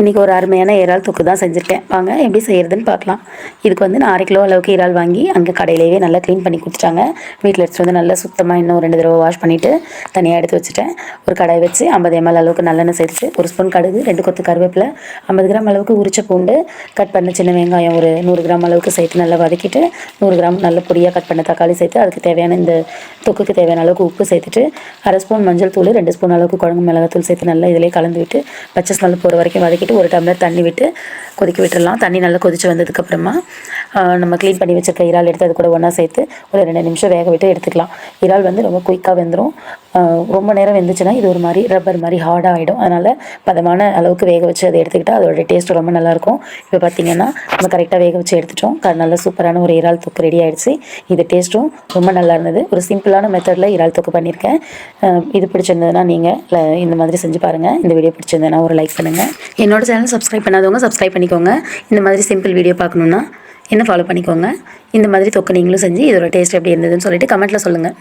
இன்றைக்கி ஒரு அருமையான இறால் தொக்கு தான் செஞ்சுருக்கேன். வாங்க எப்படி செய்கிறதுன்னு பார்க்கலாம். இதுக்கு வந்து நான் 1/2 கிலோ அளவுக்கு இறால் வாங்கி அங்கே கடையிலேயே நல்லா க்ளீன் பண்ணி கொடுத்துட்டாங்க. வீட்டில் எடுத்துகிட்டு வந்து நல்லா சுத்தமாக இன்னும் 2 தடவை வாஷ் பண்ணிவிட்டு தனியாக எடுத்து வச்சுட்டேன். ஒரு கடாய் வச்சு 50 ml அளவுக்கு நல்லெண்ணெய் சேர்த்து 1 ஸ்பூன் கடுகு, 2 கொத்து கருவேப்பிலை, 50 கிராம் அளவுக்கு உரிச்ச பூண்டு, கட் பண்ண சின்ன வெங்காயம் ஒரு 100 கிராம் அளவுக்கு சேர்த்து நல்லா வதக்கிட்டு 100 கிராம் நல்ல பொடியாக கட் பண்ண தக்காளி சேர்த்து அதுக்கு தேவையான இந்த தொக்குக்கு தேவையான அளவுக்கு உப்பு சேர்த்துட்டு 1/2 ஸ்பூன் மஞ்சள் தூள், 2 ஸ்பூன் அளவுக்கு குழம்பு மிளகாத்தூள் சேர்த்து நல்லா இதிலே கலந்து விட்டு பச்சை ஸ்மெல் போகிற வரைக்கும் வதக்கிட்டு 1 டம்ளர் தண்ணி விட்டு கொதிக்க விட்டுடலாம். தண்ணி நல்லா கொதித்து வந்ததுக்கப்புறமா நம்ம க்ளீன் பண்ணி வச்சுருக்க இறால் எடுத்து அது கூட ஒன்றா சேர்த்து ஒரு 2 நிமிஷம் வேக விட்டு எடுத்துக்கலாம். இறால் வந்து ரொம்ப குயிக்காக வெந்துடும். ரொம்ப நேரம் வெந்துச்சுன்னா இது ஒரு மாதிரி ரப்பர் மாதிரி ஹார்டாக ஆகிடும். அதனால் பதமான அளவுக்கு வேக வச்சு அதை எடுத்துக்கிட்டால் அதோட டேஸ்ட் ரொம்ப நல்லாயிருக்கும். இப்போ பார்த்திங்கன்னா நம்ம கரெக்டாக வேக வச்சு எடுத்துட்டோம். நல்ல சூப்பரான ஒரு இறால் தொக்கு ரெடி ஆகிடுச்சு. இது டேஸ்ட்டும் ரொம்ப நல்லா இருந்தது. ஒரு சிம்பிளான மெத்தடில் இறால் தொக்கு பண்ணியிருக்கேன். இது பிடிச்சிருந்ததுன்னா நீங்கள் இந்த மாதிரி செஞ்சு பாருங்கள். இந்த வீடியோ பிடிச்சிருந்ததுன்னா ஒரு லைக் பண்ணுங்கள். என்னோட சேனல் சப்ஸ்கிரைப் பண்ணாதவங்க சப்ஸ்கிரைப் பண்ணிக்கோங்க. இந்த மாதிரி சிம்பிள் வீடியோ பார்க்கணுன்னா என்ன ஃபாலோ பண்ணிக்கோங்க. இந்த மாதிரி தொக்கு நீங்களும் செஞ்சு இதோட டேஸ்ட் எப்படி இருந்ததுன்னு சொல்லிட்டு கமெண்ட்டில் சொல்லுங்கள்.